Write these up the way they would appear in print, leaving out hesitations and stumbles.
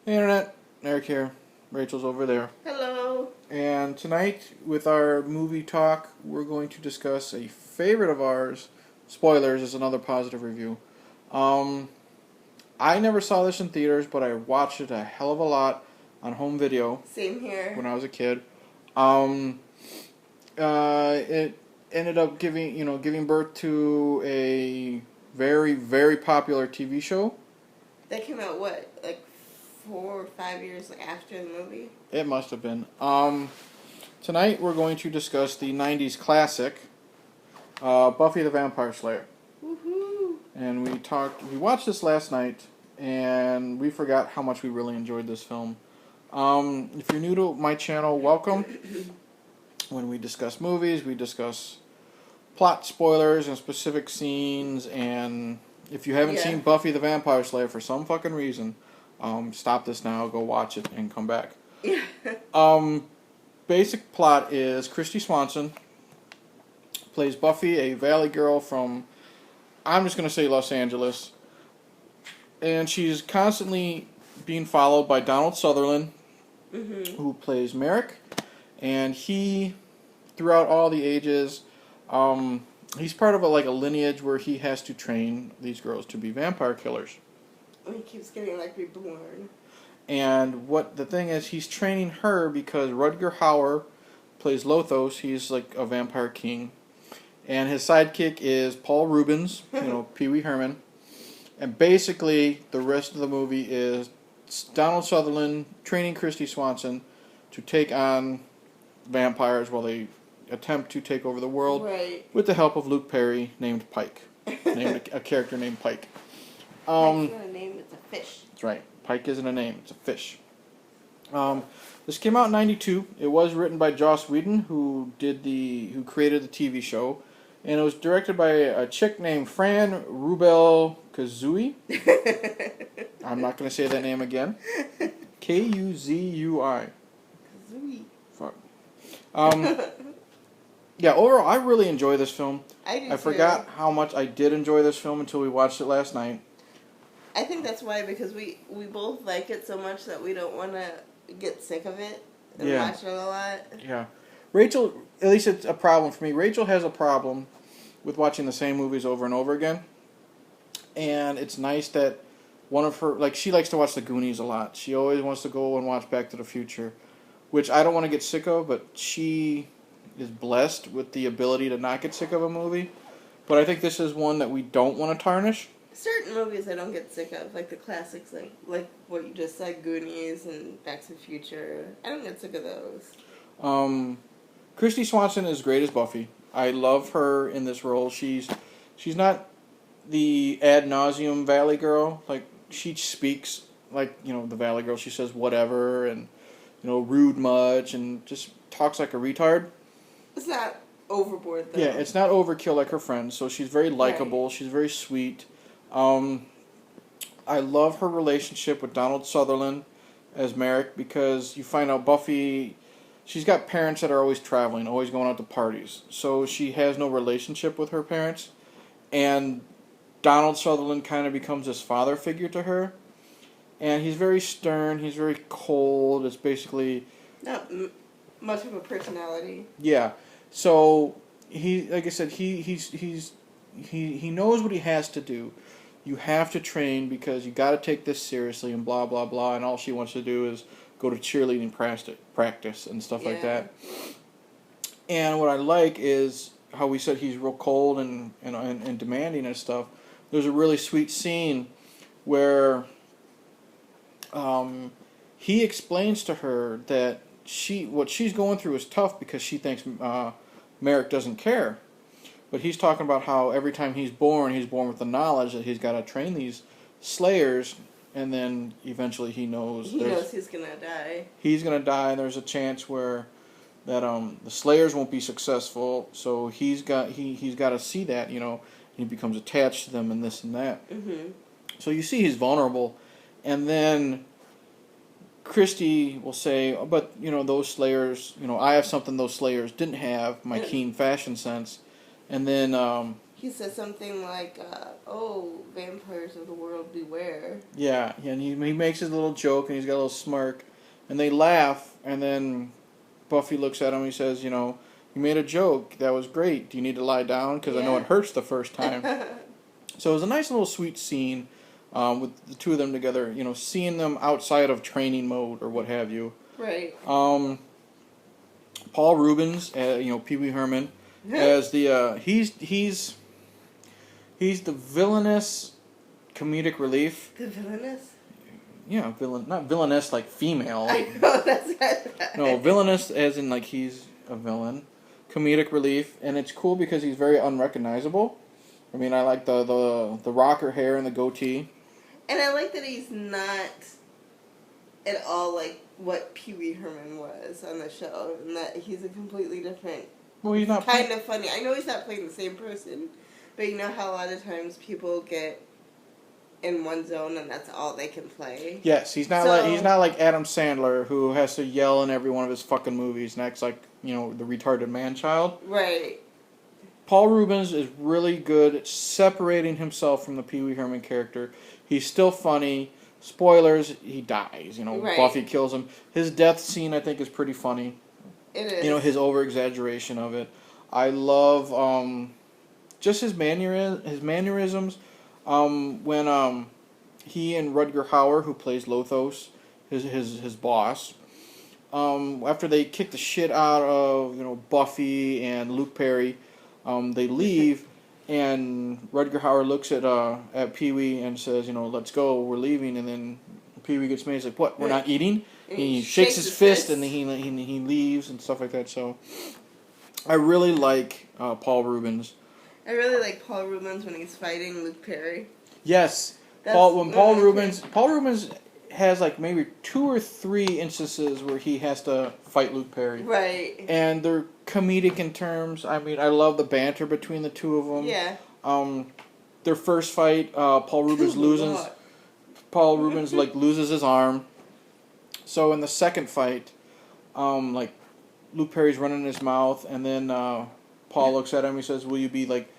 Hey Internet, Merrick here. Rachel's over there. Hello. And tonight, with our movie talk, we're going to discuss a favorite of ours. Spoilers is another positive review. I never saw this in theaters, but I watched it a hell of a lot on home video. Same here. When I was a kid. It ended up giving birth to a very, very popular TV show. That came out, what, like 4 or 5 years after the movie? It must have been. Tonight we're going to discuss the 90s classic, Buffy the Vampire Slayer. Woohoo! And we watched this last night, and we forgot how much we really enjoyed this film. If you're new to my channel, welcome. When we discuss movies, we discuss plot spoilers and specific scenes, and if you haven't seen Buffy the Vampire Slayer for some fucking reason, stop this now, go watch it, and come back. Basic plot is Kristy Swanson plays Buffy, a valley girl from, I'm just going to say Los Angeles, and she's constantly being followed by Donald Sutherland, who plays Merrick, and he, throughout all the ages, he's part of a lineage where he has to train these girls to be vampire killers. He keeps getting reborn. And what the thing is, he's training her because Rutger Hauer plays Lothos. He's like a vampire king, and his sidekick is Paul Rubens, Pee Wee Herman. And basically, the rest of the movie is Donald Sutherland training Kristy Swanson to take on vampires while they attempt to take over the world, with the help of Luke Perry, named Pike, a character named Pike. Pike's not a name; it's a fish. That's right. Pike isn't a name; it's a fish. This came out in '92. It was written by Joss Whedon, who created the TV show, and it was directed by a chick named Fran Rubel-Kuzui. I'm not going to say that name again. Kuzui. Kazooie. Fuck. Yeah, overall, I really enjoy this film. I do I forgot how much I did enjoy this film until we watched it last night. I think that's why, because we both like it so much that we don't want to get sick of it and watch it a lot. Yeah. Rachel, at least it's a problem for me. Rachel has a problem with watching the same movies over and over again. And it's nice that one of her, she likes to watch The Goonies a lot. She always wants to go and watch Back to the Future, which I don't want to get sick of, but she is blessed with the ability to not get sick of a movie. But I think this is one that we don't want to tarnish. Certain movies I don't get sick of, like the classics, like what you just said, Goonies and Back to the Future. I don't get sick of those. Kristy Swanson is great as Buffy. I love her in this role. She's not the ad nauseum Valley girl. She speaks like, the Valley girl. She says whatever and, rude much and just talks like a retard. It's not overboard, though. Yeah, it's not overkill like her friends, so she's very likable. Right. She's very sweet. I love her relationship with Donald Sutherland as Merrick, because you find out Buffy, she's got parents that are always traveling, always going out to parties. So she has no relationship with her parents. And Donald Sutherland kind of becomes this father figure to her. And he's very stern, he's very cold. It's basically not much of a personality. Yeah. So he, like I said, he knows what he has to do. You have to train because you got to take this seriously and blah blah blah. And all she wants to do is go to cheerleading practice and stuff like that. And what I like is how we said he's real cold and demanding and stuff. There's a really sweet scene where he explains to her that what she's going through is tough because she thinks Merrick doesn't care. But he's talking about how every time he's born with the knowledge that he's got to train these slayers, and then eventually he knows he's going to die. He's going to die, and there's a chance where that the slayers won't be successful. So he's got to see that, and he becomes attached to them and this and that. Mm-hmm. So you see he's vulnerable, and then Kristy will say, but, those slayers, I have something those slayers didn't have, my keen fashion sense. And then he says something like, "Oh, vampires of the world, beware." Yeah, and he makes his little joke, and he's got a little smirk, and they laugh, and then Buffy looks at him and he says, you know, "You made a joke. That was great. Do you need to lie down? Because I know it hurts the first time." So it was a nice little sweet scene with the two of them together, you know, seeing them outside of training mode or what have you. Right. Paul Rubens, you know, Pee Wee Herman, as the, he's the villainous comedic relief. The villainous? Yeah, not villainous like female. Like, I know, that's right. No, villainous as in like he's a villain. Comedic relief, and it's cool because he's very unrecognizable. I mean, I like the rocker hair and the goatee. And I like that he's not at all like what Pee Wee Herman was on the show, and that he's a completely different... Well, he's not... kind of funny. I know he's not playing the same person, but you know how a lot of times people get in one zone and that's all they can play? Yes, he's not like Adam Sandler, who has to yell in every one of his fucking movies and acts like, you know, the retarded man-child. Right. Paul Rubens is really good at separating himself from the Pee Wee Herman character. He's still funny. Spoilers, he dies. You know, right. Buffy kills him. His death scene, I think, is pretty funny. It is. You know, his over-exaggeration of it. I love just his mannerisms. When he and Rutger Hauer, who plays Lothos, his boss, after they kick the shit out of, you know, Buffy and Luke Perry, they leave, and Rutger Hauer looks at Pee-wee and says, you know, "Let's go, we're leaving," and then Pee-wee gets mad. He's like, "What? We're not eating?" And he shakes his fist, and then he leaves and stuff like that. So I really like Paul Rubens. I really like Paul Rubens when he's fighting Luke Perry. Yes, Paul Rubens has like maybe 2 or 3 instances where he has to fight Luke Perry. Right. And they're comedic in terms. I mean, I love the banter between the two of them. Yeah. Their first fight, Paul Rubens loses. Paul Rubens like loses his arm. So in the second fight, like Luke Perry's running his mouth, and then Paul looks at him. He says, "Will you be like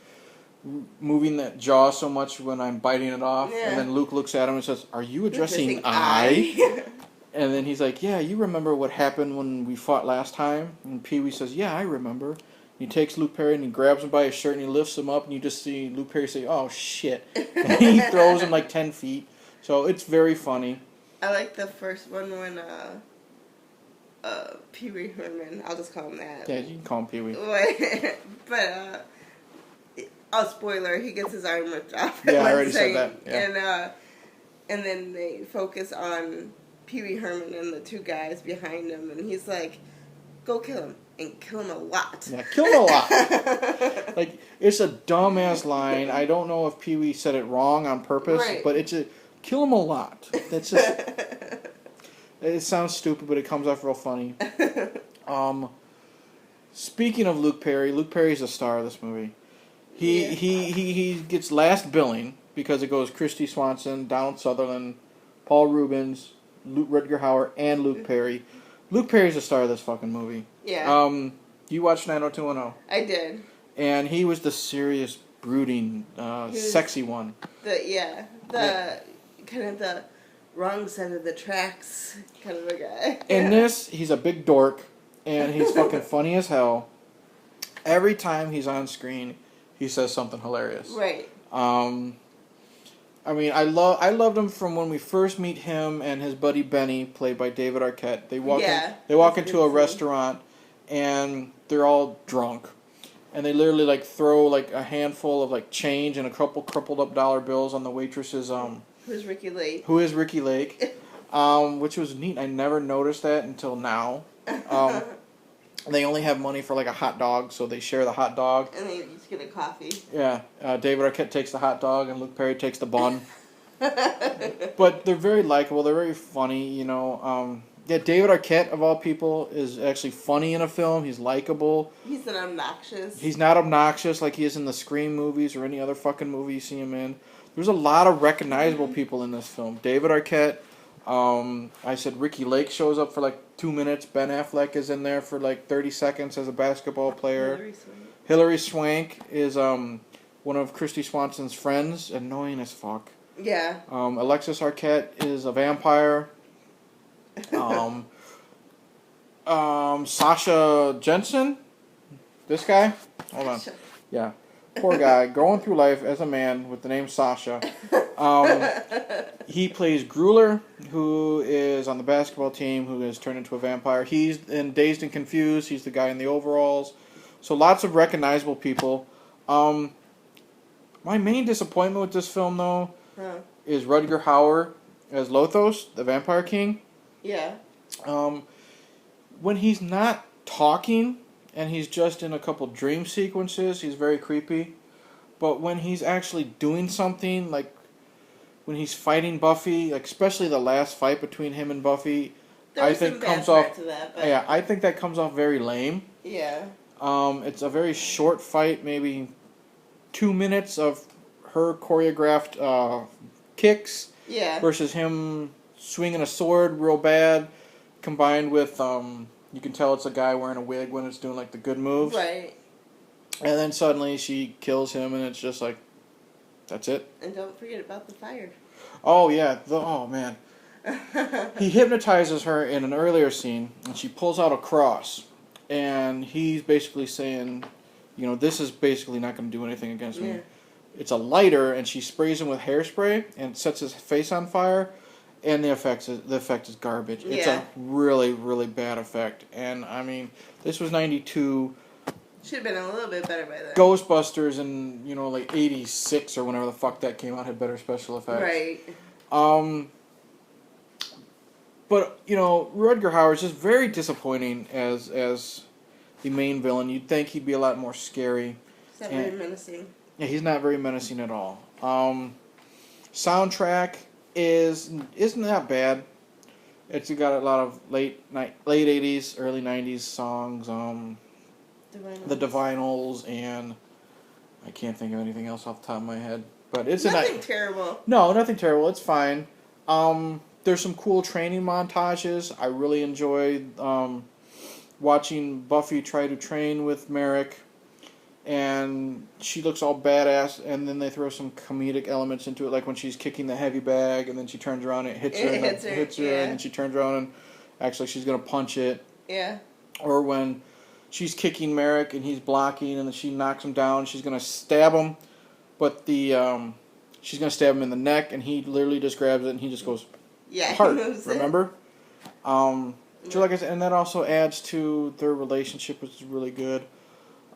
moving that jaw so much when I'm biting it off?" Yeah. And then Luke looks at him and says, "Are you addressing I?" And then he's like, "Yeah, you remember what happened when we fought last time?" And Pee-wee says, "Yeah, I remember." He takes Luke Perry and he grabs him by his shirt and he lifts him up, and you just see Luke Perry say, "Oh shit!" And he throws him like 10 feet. So it's very funny. I like the first one when Pee Wee Herman, I'll just call him that. Yeah, you can call him Pee-wee. But spoiler, he gets his arm ripped off. Yeah, I already said that. Yeah. And then they focus on Pee Wee Herman and the 2 guys behind him, and he's like, "Go kill him, and kill him a lot." Yeah, kill him a lot. Like, it's a dumbass line. I don't know if Pee-wee said it wrong on purpose, right. But it's kill him a lot. That's just... It sounds stupid, but it comes off real funny. Speaking of Luke Perry's the star of this movie. He gets last billing because it goes Kristy Swanson, Donald Sutherland, Paul Rubens, Rutger Hauer, and Luke Perry. Luke Perry's the star of this fucking movie. Yeah. You watched 90210? I did. And he was the serious, brooding, sexy one. Kind of the wrong side of the tracks kind of a guy. In this, he's a big dork, and he's fucking funny as hell. Every time he's on screen, he says something hilarious. Right. I mean, I loved him from when we first meet him and his buddy Benny, played by David Arquette. They walk into a restaurant, and they're all drunk. And they literally like throw like a handful of like change and a couple crumpled up dollar bills on the waitress's Who's Ricky Lake? Who is Ricky Lake? Which was neat. I never noticed that until now. They only have money for like a hot dog, so they share the hot dog. And they each get a coffee. Yeah. David Arquette takes the hot dog, and Luke Perry takes the bun. But they're very likable. They're very funny, you know. David Arquette, of all people, is actually funny in a film. He's likable. He's not obnoxious. He's not obnoxious like he is in the Scream movies or any other fucking movie you see him in. There's a lot of recognizable people in this film. David Arquette. I said Ricky Lake shows up for like 2 minutes. Ben Affleck is in there for like 30 seconds as a basketball player. Hilary Swank is one one of Kristy Swanson's friends, annoying as fuck. Yeah. Alexis Arquette is a vampire. Sasha Jenson, this guy. Hold on. Yeah, poor guy going through life as a man with the name Sasha. He plays Grueller, who is on the basketball team, who is turned into a vampire. He's in Dazed and Confused. He's the guy in the overalls. So lots of recognizable people. My main disappointment with this film, though, is Rutger Hauer as Lothos, the Vampire King. Yeah. When he's not talking and he's just in a couple dream sequences, he's very creepy. But when he's actually doing something, like when he's fighting Buffy, like especially the last fight between him and Buffy, I think comes off. Yeah, I think that comes off very lame. Yeah. It's a very short fight, maybe 2 minutes of her choreographed kicks. Yeah. Versus him swinging a sword real bad, combined with you can tell it's a guy wearing a wig when it's doing like the good moves. Right. And then suddenly she kills him, and it's just like, that's it. And don't forget about the fire. Oh yeah, oh man. He hypnotizes her in an earlier scene, and she pulls out a cross, and he's basically saying, you know, this is basically not going to do anything against me. It's a lighter, and she sprays him with hairspray and sets his face on fire, and the effect is garbage. It's a really, really bad effect. And I mean, this was 92. Should have been a little bit better by then. Ghostbusters in, you know, like 86 or whenever the fuck that came out had better special effects. Right. But, you know, Rutger Hauer is just very disappointing as the main villain. You'd think he'd be a lot more scary. He's not very menacing. Yeah, he's not very menacing at all. Soundtrack isn't that bad. It's got a lot of late 80s, early 90s songs. The Divinals, and I can't think of anything else off the top of my head. But it's nothing terrible. No, nothing terrible. It's fine. There's some cool training montages. I really enjoyed watching Buffy try to train with Merrick, and she looks all badass, and then they throw some comedic elements into it, like when she's kicking the heavy bag, and then she turns around and it hits her, and then she turns around and actually she's going to punch it. Yeah. Or when she's kicking Merrick and he's blocking, and then she knocks him down, she's going to stab him, but she's going to stab him in the neck, and he literally just grabs it, and he just goes hard, remember? So like I said, and that also adds to their relationship, which is really good.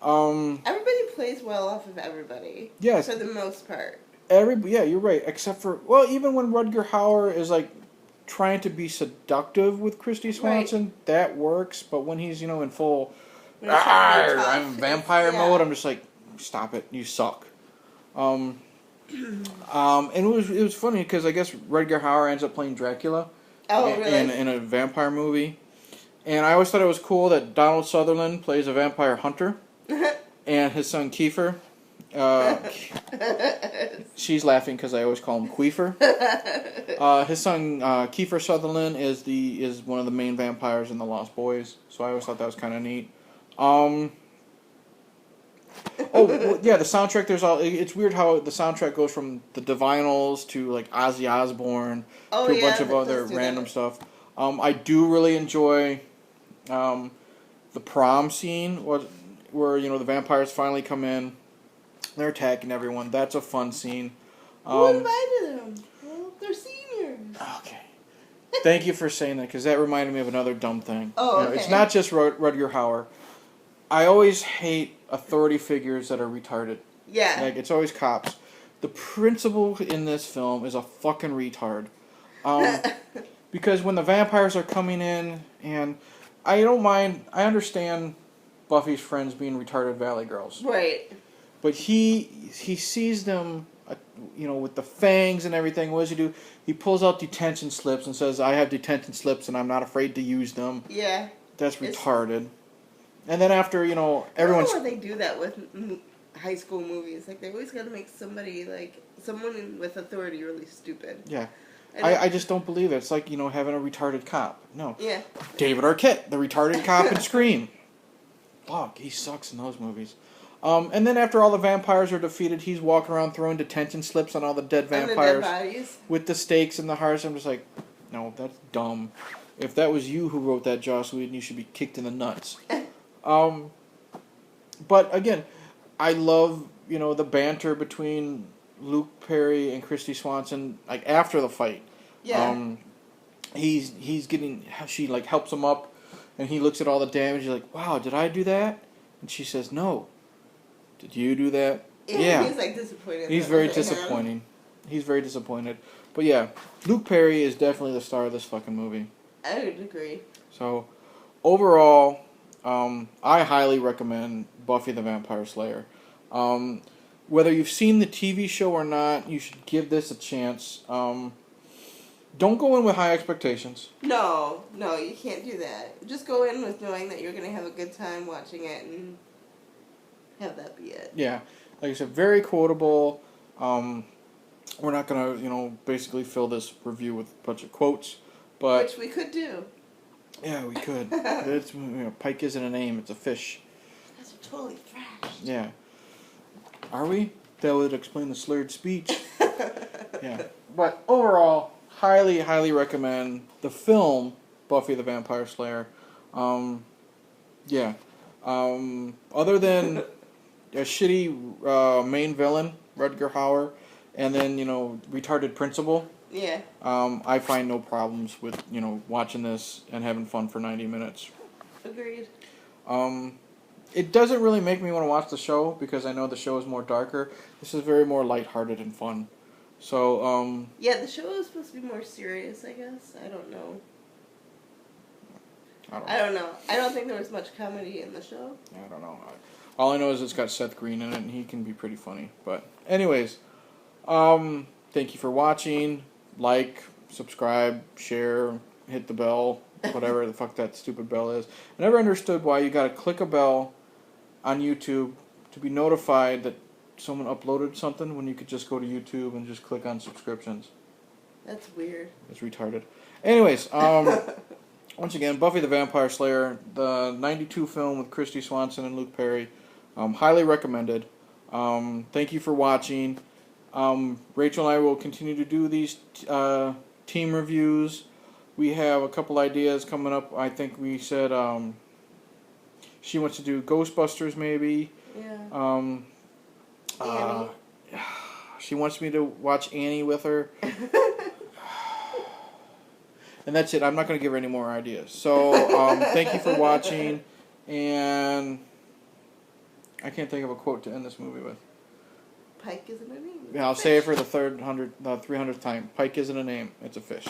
Everybody plays well off of everybody. Yes. For the most part. Yeah, you're right. Except for, well, even when Rutger Hauer is like trying to be seductive with Kristy Swanson, that works. But when he's, you know, in full, I'm in vampire mode, I'm just like, stop it, you suck. And it was funny because I guess Rutger Hauer ends up playing Dracula. Oh, really? In a vampire movie. And I always thought it was cool that Donald Sutherland plays a vampire hunter. And his son Kiefer. She's laughing because I always call him Queefer. His son Kiefer Sutherland is one of the main vampires in The Lost Boys. So I always thought that was kind of neat. The soundtrack. It's weird how the soundtrack goes from the Divinals to like Ozzy Osbourne to a bunch of other random stuff. I do really enjoy the prom scene where you know the vampires finally come in, they're attacking everyone. That's a fun scene. Who invited them? Well, they're seniors. Okay. Thank you for saying that, because that reminded me of another dumb thing. Oh, okay. You know, it's not just Rutger Hauer. I always hate authority figures that are retarded. Yeah. Like, it's always cops. The principal in this film is a fucking retard. Because when the vampires are coming in, and I understand Buffy's friends being retarded Valley girls. Right. But he sees them, you know, with the fangs and everything. What does he do? He pulls out detention slips and says, I have detention slips and I'm not afraid to use them. Yeah. That's retarded. And then after, you know, everyone's... I don't know why they do that with high school movies. Like, they always got to make somebody, like, someone with authority really stupid. Yeah. I just don't believe it. It's like, you know, having a retarded cop. No. Yeah. David Arquette, the retarded cop in Scream. Fuck, he sucks in those movies. And then after all the vampires are defeated, he's walking around throwing detention slips on all the dead vampires. And the dead bodies. With the stakes and the hearts. I'm just like, no, that's dumb. If that was you who wrote that, Joss Whedon, you should be kicked in the nuts. But again, I love, the banter between Luke Perry and Kristy Swanson, like after the fight. Yeah. She like helps him up, and he looks at all the damage. He's like, wow, did I do that? And she says, no. Did you do that? Yeah. He's like disappointed. He's very disappointing. He's very disappointed. But yeah, Luke Perry is definitely the star of this fucking movie. I would agree. So, overall, I highly recommend Buffy the Vampire Slayer. Whether you've seen the TV show or not, you should give this a chance. Don't go in with high expectations. No, you can't do that. Just go in with knowing that you're going to have a good time watching it and have that be it. Yeah. Like I said, very quotable. We're not going to, basically fill this review with a bunch of quotes. But which we could do. Yeah, we could. It's, Pike isn't a name, it's a fish. That's totally thrashed. Yeah. Are we? That would explain the slurred speech. Yeah. But overall, highly, highly recommend the film Buffy the Vampire Slayer. Yeah. Other than a shitty main villain, Rutger Hauer, and then, retarded principal. Yeah. I find no problems with, watching this and having fun for 90 minutes. Agreed. It doesn't really make me want to watch the show because I know the show is more darker. This is very more lighthearted and fun. So, yeah, the show is supposed to be more serious, I guess. I don't know. I don't know. I don't think there was much comedy in the show. I don't know. All I know is it's got Seth Green in it, and he can be pretty funny. But anyways, thank you for watching. Like, subscribe, share, hit the bell, whatever the fuck that stupid bell is. I never understood why you gotta click a bell on YouTube to be notified that someone uploaded something when you could just go to YouTube and just click on subscriptions. That's weird. It's retarded. Anyways, once again, Buffy the Vampire Slayer, the 92 film with Kristy Swanson and Luke Perry. Highly recommended. Thank you for watching. Rachel and I will continue to do these team reviews. We have a couple ideas coming up. I think we said she wants to do Ghostbusters maybe. Yeah. Annie. She wants me to watch Annie with her. And that's it. I'm not going to give her any more ideas. So, thank you for watching. And I can't think of a quote to end this movie with. Pike isn't a name. Yeah, I'll say it for the 300th time. Pike isn't a name. It's a fish.